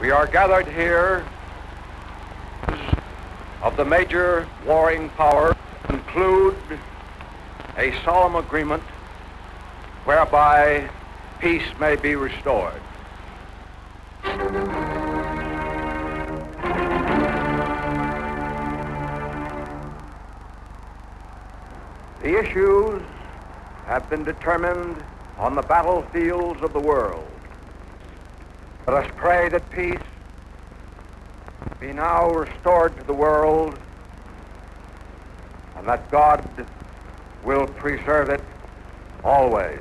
We are gathered here of the major warring powers to conclude a solemn agreement whereby peace may be restored. The issues have been determined on the battlefields of the world. Let us pray that peace be now restored to the world and that God will preserve it always.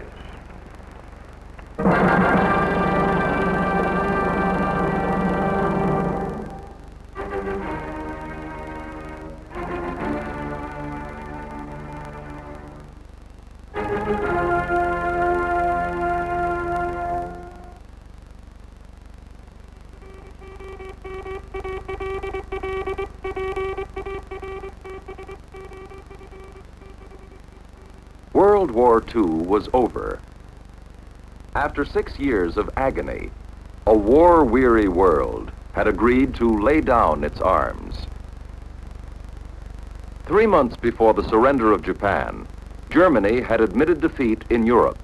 World War II was over. After 6 years of agony, a war-weary world had agreed to lay down its arms. 3 months before the surrender of Japan, Germany had admitted defeat in Europe.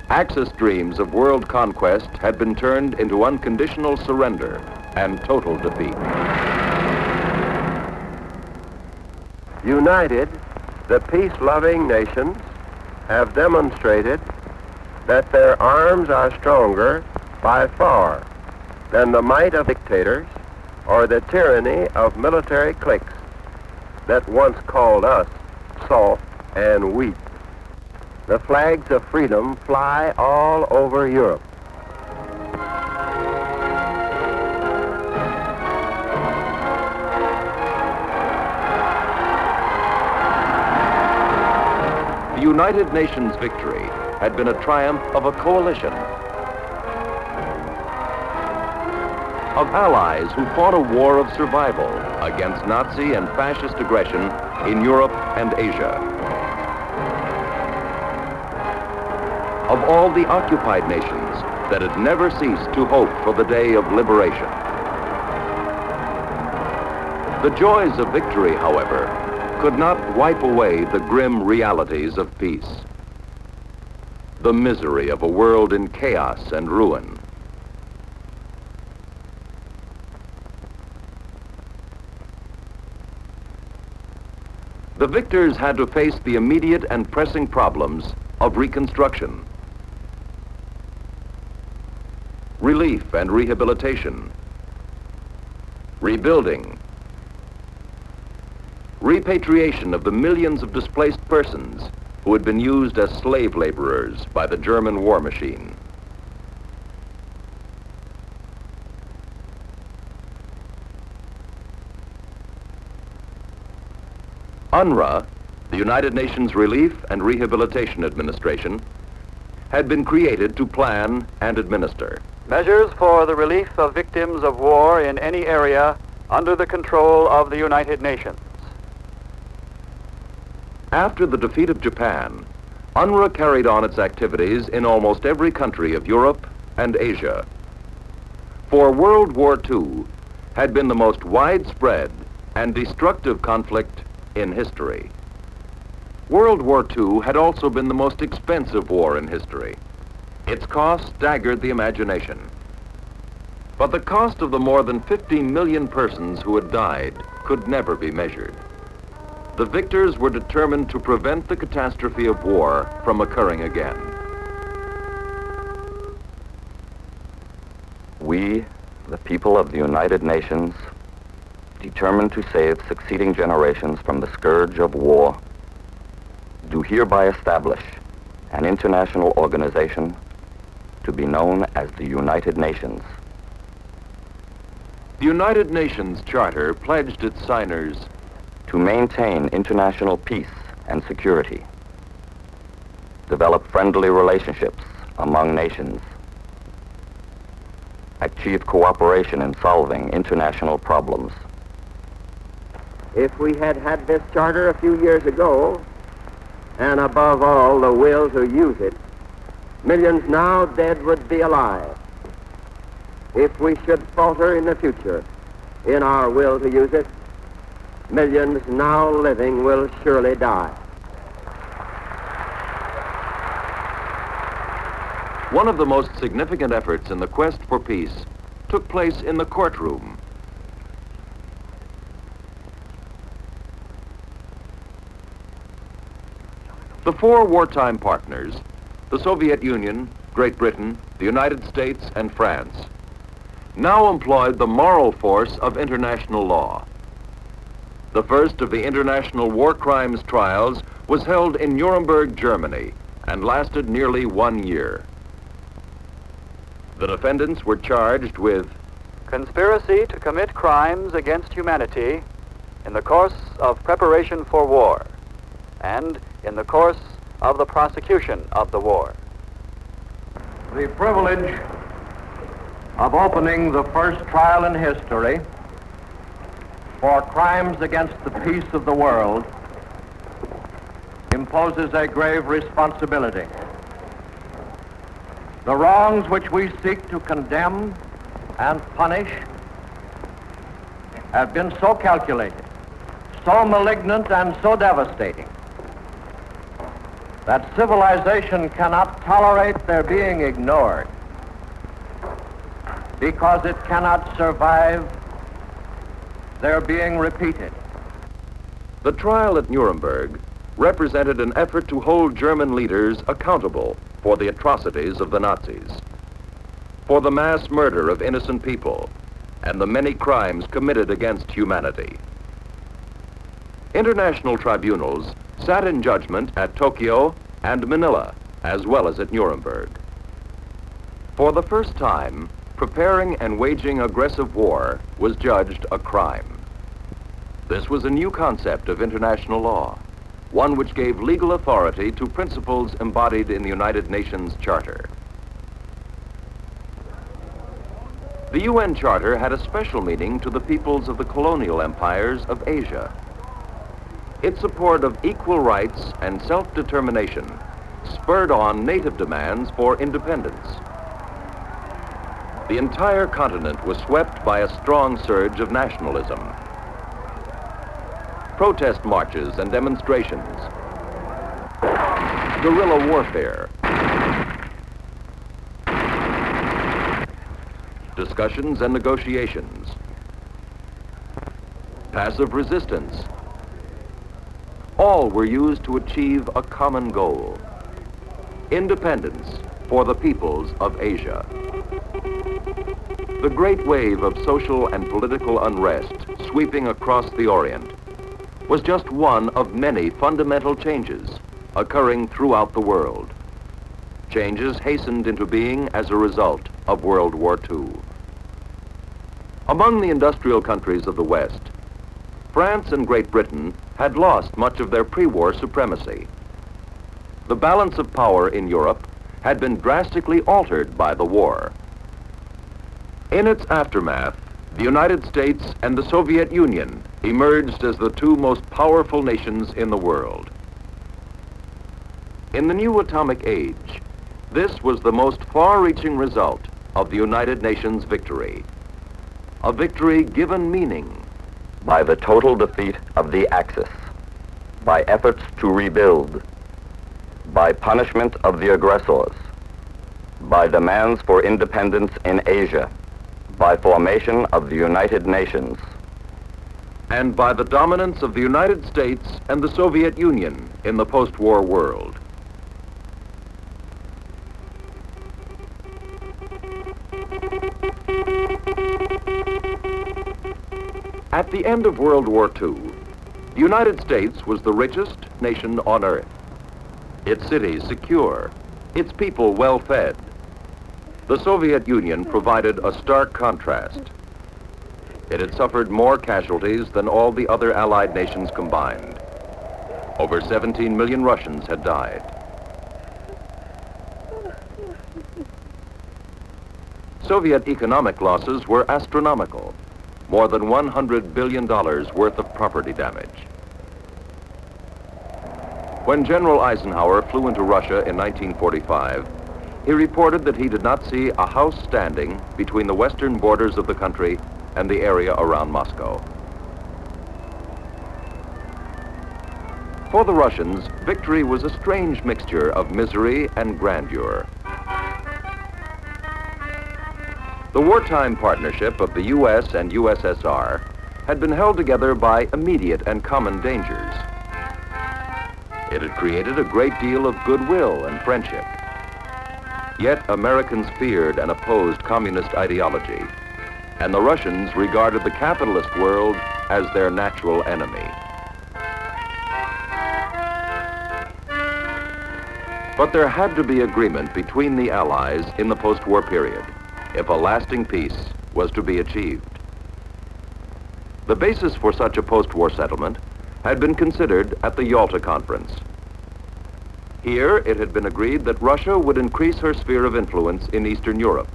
Axis dreams of world conquest had been turned into unconditional surrender and total defeat. United, the peace-loving nations have demonstrated that their arms are stronger by far than the might of dictators or the tyranny of military cliques that once called us soft and weak. The flags of freedom fly all over Europe. The United Nations victory had been a triumph of a coalition of allies who fought a war of survival against Nazi and fascist aggression in Europe and Asia. Of all the occupied nations that had never ceased to hope for the day of liberation. The joys of victory, however, could not wipe away the grim realities of peace. The misery of a world in chaos and ruin. The victors had to face the immediate and pressing problems of reconstruction, relief and rehabilitation, rebuilding, repatriation of the millions of displaced persons who had been used as slave laborers by the German war machine. UNRWA, the United Nations Relief and Rehabilitation Administration, had been created to plan and administer measures for the relief of victims of war in any area under the control of the United Nations. After the defeat of Japan, UNRWA carried on its activities in almost every country of Europe and Asia. For World War II had been the most widespread and destructive conflict in history. World War II had also been the most expensive war in history. Its cost staggered the imagination. But the cost of the more than 50 million persons who had died could never be measured. The victors were determined to prevent the catastrophe of war from occurring again. We, the people of the United Nations, determined to save succeeding generations from the scourge of war, do hereby establish an international organization to be known as the United Nations. The United Nations Charter pledged its signers to maintain international peace and security, develop friendly relationships among nations, achieve cooperation in solving international problems. If we had had this charter a few years ago, and above all, the will to use it, millions now dead would be alive. if we should falter in the future in our will to use it, millions now living will surely die. One of the most significant efforts in the quest for peace took place in the courtroom. The four wartime partners, the Soviet Union, Great Britain, the United States, and France, now employed the moral force of international law. The first of the international war crimes trials was held in Nuremberg, Germany, and lasted nearly 1 year. The defendants were charged with conspiracy to commit crimes against humanity in the course of preparation for war and in the course of the prosecution of the war. The privilege of opening the first trial in history for crimes against the peace of the world imposes a grave responsibility. The wrongs which we seek to condemn and punish have been so calculated, so malignant, and so devastating that civilization cannot tolerate their being ignored because it cannot survive their being repeated. the trial at Nuremberg represented an effort to hold German leaders accountable for the atrocities of the Nazis, for the mass murder of innocent people, and the many crimes committed against humanity. International tribunals sat in judgment at Tokyo and Manila, as well as at Nuremberg. For the first time, preparing and waging aggressive war was judged a crime. This was a new concept of international law, one which gave legal authority to principles embodied in the United Nations Charter. The UN Charter had a special meaning to the peoples of the colonial empires of Asia. Its support of equal rights and self-determination spurred on native demands for independence. The entire continent was swept by a strong surge of nationalism. Protest marches and demonstrations, guerrilla warfare, discussions and negotiations, passive resistance, all were used to achieve a common goal: independence for the peoples of Asia. The great wave of social and political unrest sweeping across the Orient was just one of many fundamental changes occurring throughout the world. Changes hastened into being as a result of World War II. Among the industrial countries of the West, France and Great Britain had lost much of their pre-war supremacy. The balance of power in Europe had been drastically altered by the war. In its aftermath, the United States and the Soviet Union emerged as the two most powerful nations in the world. In the new atomic age, this was the most far-reaching result of the United Nations victory. A victory given meaning by the total defeat of the Axis, by efforts to rebuild, by punishment of the aggressors, by demands for independence in Asia, by formation of the United Nations, and by the dominance of the United States and the Soviet Union in the post-war world. At the end of World War II, the United States was the richest nation on earth. Its cities secure, its people well-fed. The Soviet Union provided a stark contrast. It had suffered more casualties than all the other Allied nations combined. Over 17 million Russians had died. Soviet economic losses were astronomical, more than $100 billion worth of property damage. When General Eisenhower flew into Russia in 1945, he reported that he did not see a house standing between the western borders of the country and the area around Moscow. For the Russians, victory was a strange mixture of misery and grandeur. The wartime partnership of the U.S. and USSR had been held together by immediate and common dangers. It had created a great deal of goodwill and friendship. Yet Americans feared and opposed communist ideology, and the Russians regarded the capitalist world as their natural enemy. But there had to be agreement between the Allies in the post-war period if a lasting peace was to be achieved. The basis for such a post-war settlement had been considered at the Yalta Conference. Here, it had been agreed that Russia would increase her sphere of influence in Eastern Europe.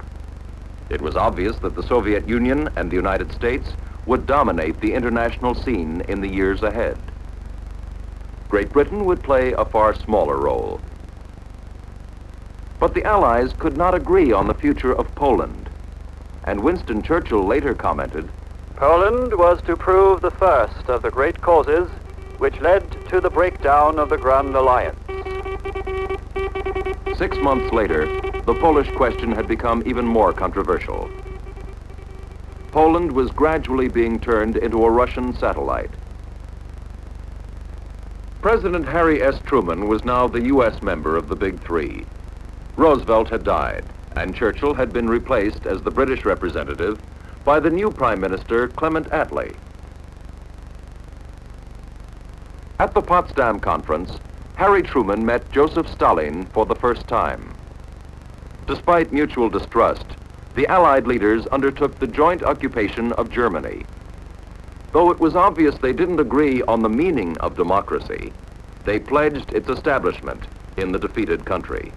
It was obvious that the Soviet Union and the United States would dominate the international scene in the years ahead. Great Britain would play a far smaller role. But the Allies could not agree on the future of Poland, and Winston Churchill later commented, Poland was to prove the first of the great causes which led to the breakdown of the Grand Alliance. 6 months later, the Polish question had become even more controversial. Poland was gradually being turned into a Russian satellite. President Harry S. Truman was now the U.S. member of the Big Three. Roosevelt had died, and Churchill had been replaced as the British representative by the new Prime Minister, Clement Attlee. At the Potsdam Conference, Harry Truman met Joseph Stalin for the first time. Despite mutual distrust, the Allied leaders undertook the joint occupation of Germany. Though it was obvious they didn't agree on the meaning of democracy, they pledged its establishment in the defeated country.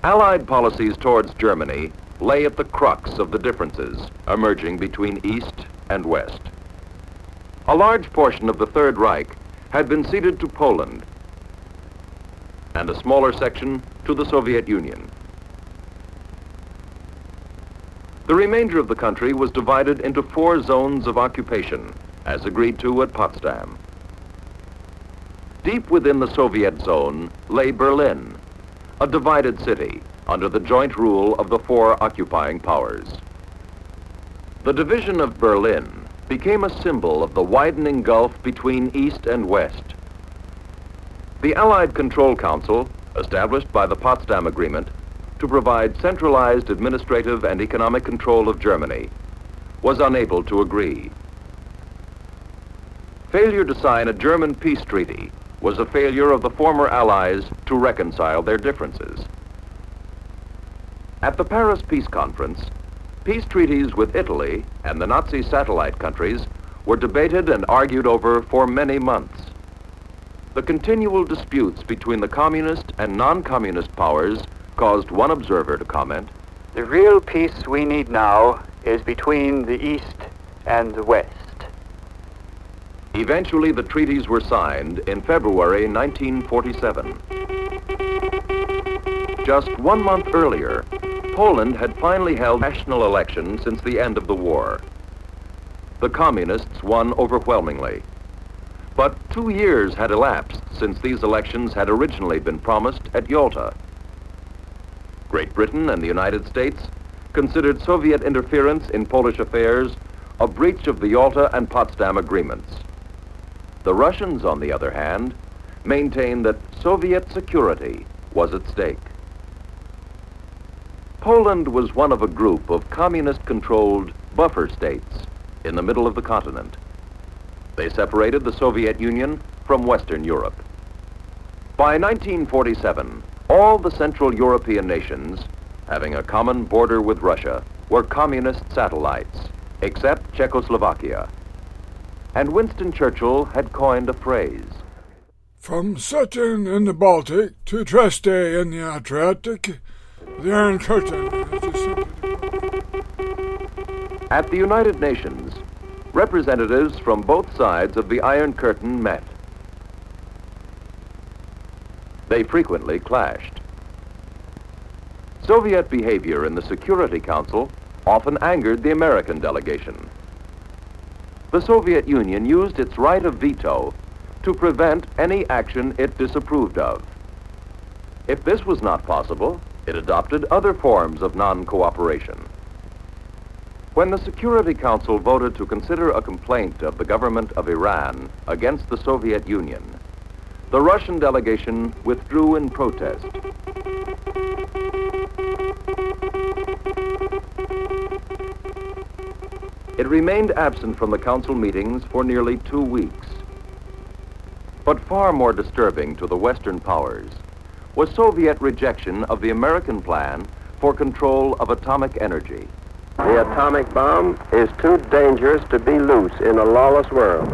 Allied policies towards Germany lay at the crux of the differences emerging between East and West. A large portion of the Third Reich had been ceded to Poland, and a smaller section to the Soviet Union. The remainder of the country was divided into 4 zones of occupation, as agreed to at Potsdam. Deep within the Soviet zone lay Berlin, a divided city under the joint rule of the 4 occupying powers. The division of Berlin became a symbol of the widening gulf between East and West. The Allied Control Council, established by the Potsdam Agreement to provide centralized administrative and economic control of Germany, was unable to agree. Failure to sign a German peace treaty was a failure of the former Allies to reconcile their differences. At the Paris Peace Conference, peace treaties with Italy and the Nazi satellite countries were debated and argued over for many months. The continual disputes between the communist and non-communist powers caused one observer to comment, The real peace we need now is between the East and the West. Eventually, the treaties were signed in February 1947. Just 1 month earlier, Poland had finally held national elections since the end of the war. The communists won overwhelmingly. But 2 years had elapsed since these elections had originally been promised at Yalta. Great Britain and the United States considered Soviet interference in Polish affairs a breach of the Yalta and Potsdam agreements. The Russians, on the other hand, maintained that Soviet security was at stake. Poland was one of a group of communist-controlled buffer states in the middle of the continent. They separated the Soviet Union from Western Europe. By 1947, all the Central European nations, having a common border with Russia, were communist satellites, except Czechoslovakia. And Winston Churchill had coined a phrase. From Sutton in the Baltic to Trieste in the Adriatic, the Iron Curtain has descended. At the United Nations, representatives from both sides of the Iron Curtain met. They frequently clashed. Soviet behavior in the Security Council often angered the American delegation. The Soviet Union used its right of veto to prevent any action it disapproved of. If this was not possible, it adopted other forms of non-cooperation. When the Security Council voted to consider a complaint of the government of Iran against the Soviet Union, the Russian delegation withdrew in protest. It remained absent from the council meetings for nearly 2 weeks. But far more disturbing to the Western powers was Soviet rejection of the American plan for control of atomic energy. The atomic bomb is too dangerous to be loose in a lawless world.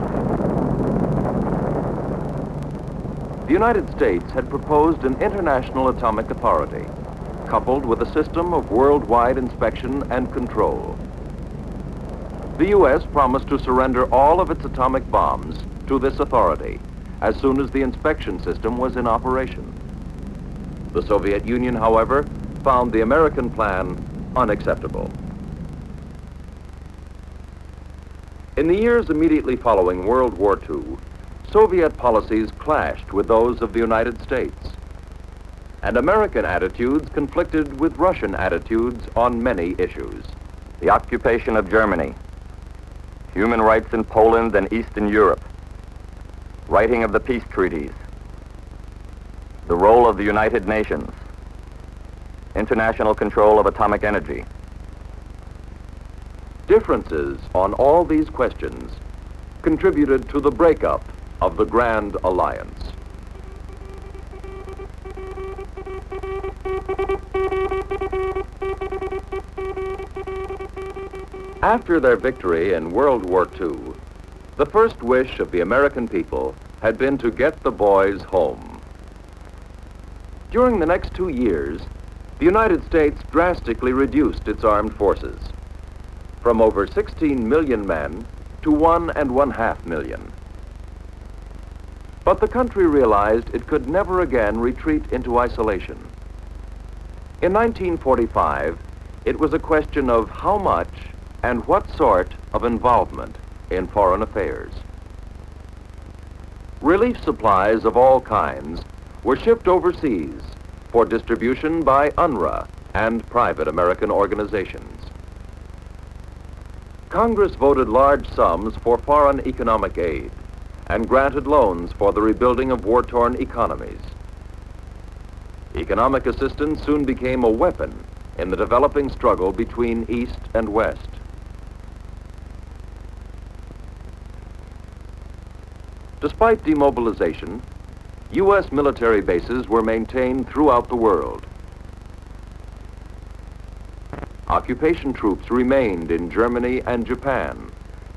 The United States had proposed an international atomic authority, coupled with a system of worldwide inspection and control. The U.S. promised to surrender all of its atomic bombs to this authority as soon as the inspection system was in operation. The Soviet Union, however, found the American plan unacceptable. In the years immediately following World War II, Soviet policies clashed with those of the United States, and American attitudes conflicted with Russian attitudes on many issues. The occupation of Germany, human rights in Poland and Eastern Europe, writing of the peace treaties, the role of the United Nations, international control of atomic energy. Differences on all these questions contributed to the breakup of the Grand Alliance. After their victory in World War II, the first wish of the American people had been to get the boys home. During the next 2 years, the United States drastically reduced its armed forces, from over 16 million men to 1.5 million. But the country realized it could never again retreat into isolation. In 1945, it was a question of how much and what sort of involvement in foreign affairs. Relief supplies of all kinds were shipped overseas for distribution by UNRWA and private American organizations. Congress voted large sums for foreign economic aid and granted loans for the rebuilding of war-torn economies. Economic assistance soon became a weapon in the developing struggle between East and West. Despite demobilization, U.S. military bases were maintained throughout the world. Occupation troops remained in Germany and Japan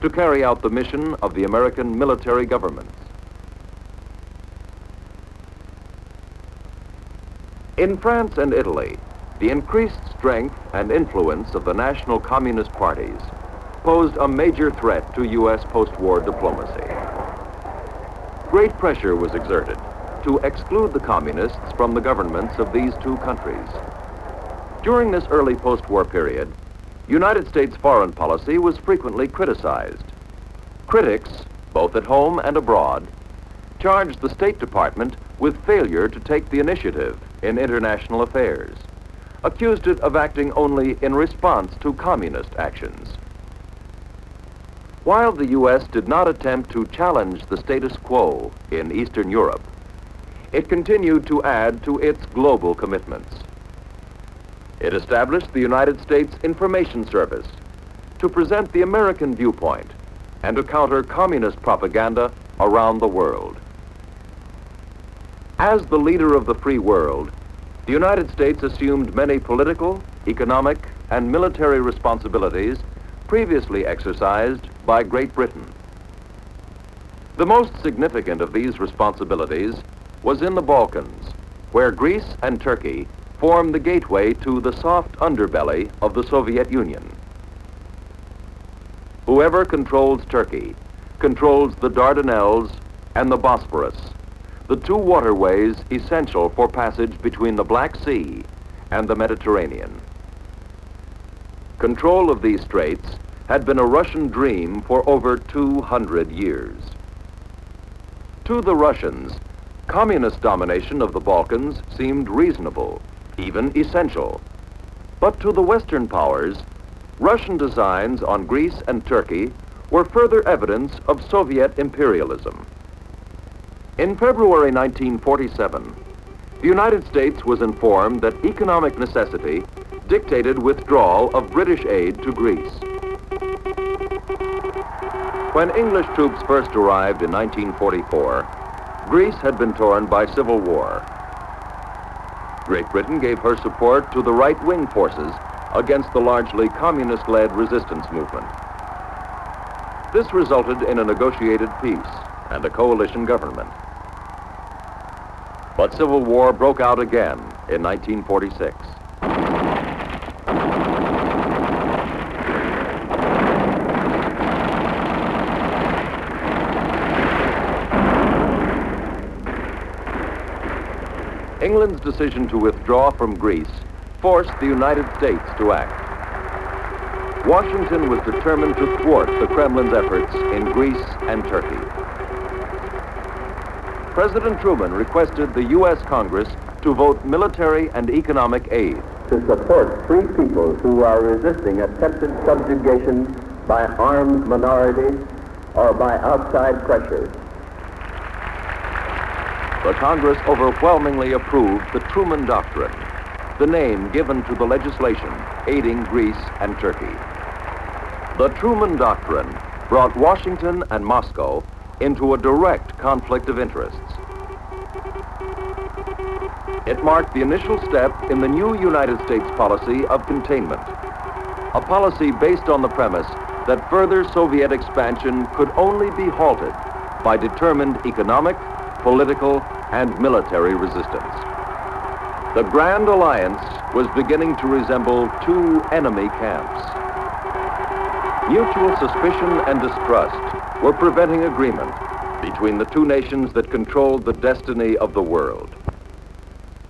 to carry out the mission of the American military governments. In France and Italy, the increased strength and influence of the national communist parties posed a major threat to U.S. post-war diplomacy. Great pressure was exerted to exclude the communists from the governments of these two countries. During this early post-war period, United States foreign policy was frequently criticized. Critics, both at home and abroad, charged the State Department with failure to take the initiative in international affairs, accused it of acting only in response to communist actions. While the U.S. did not attempt to challenge the status quo in Eastern Europe, it continued to add to its global commitments. It established the United States Information Service to present the American viewpoint and to counter communist propaganda around the world. As the leader of the free world, the United States assumed many political, economic, and military responsibilities previously exercised by Great Britain. The most significant of these responsibilities was in the Balkans, where Greece and Turkey formed the gateway to the soft underbelly of the Soviet Union. Whoever controls Turkey controls the Dardanelles and the Bosphorus, the two waterways essential for passage between the Black Sea and the Mediterranean. Control of these straits had been a Russian dream for over 200 years. To the Russians, communist domination of the Balkans seemed reasonable, even essential. But to the Western powers, Russian designs on Greece and Turkey were further evidence of Soviet imperialism. In February 1947, the United States was informed that economic necessity dictated withdrawal of British aid to Greece. When English troops first arrived in 1944, Greece had been torn by civil war. Great Britain gave her support to the right-wing forces against the largely communist-led resistance movement. This resulted in a negotiated peace and a coalition government. But civil war broke out again in 1946. England's decision to withdraw from Greece forced the United States to act. Washington was determined to thwart the Kremlin's efforts in Greece and Turkey. President Truman requested the U.S. Congress to vote military and economic aid to support free people who are resisting attempted subjugation by armed minorities or by outside pressures. The Congress overwhelmingly approved the Truman Doctrine, the name given to the legislation aiding Greece and Turkey. The Truman Doctrine brought Washington and Moscow into a direct conflict of interests. It marked the initial step in the new United States policy of containment, a policy based on the premise that further Soviet expansion could only be halted by determined economic, political, and military resistance. The Grand Alliance was beginning to resemble two enemy camps. Mutual suspicion and distrust were preventing agreement between the two nations that controlled the destiny of the world.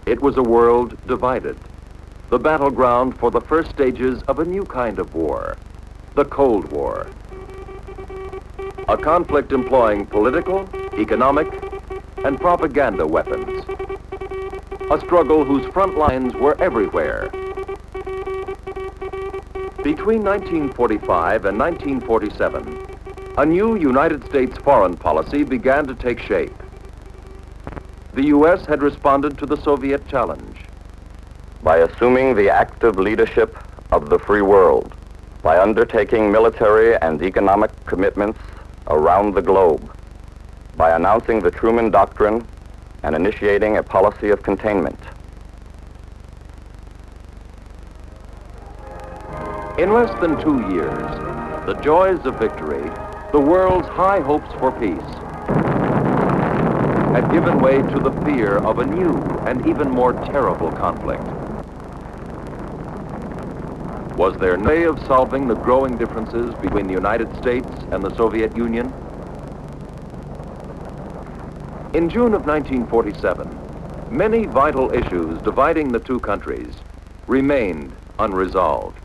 It was a world divided, the battleground for the first stages of a new kind of war, the Cold War. A conflict employing political, economic, and propaganda weapons. A struggle whose front lines were everywhere. Between 1945 and 1947, a new United States foreign policy began to take shape. The U.S. had responded to the Soviet challenge. By assuming the active leadership of the free world, by undertaking military and economic commitments around the globe, by announcing the Truman Doctrine and initiating a policy of containment. In less than 2 years, the joys of victory, the world's high hopes for peace, had given way to the fear of a new and even more terrible conflict. Was there no way of solving the growing differences between the United States and the Soviet Union? In June of 1947, many vital issues dividing the two countries remained unresolved.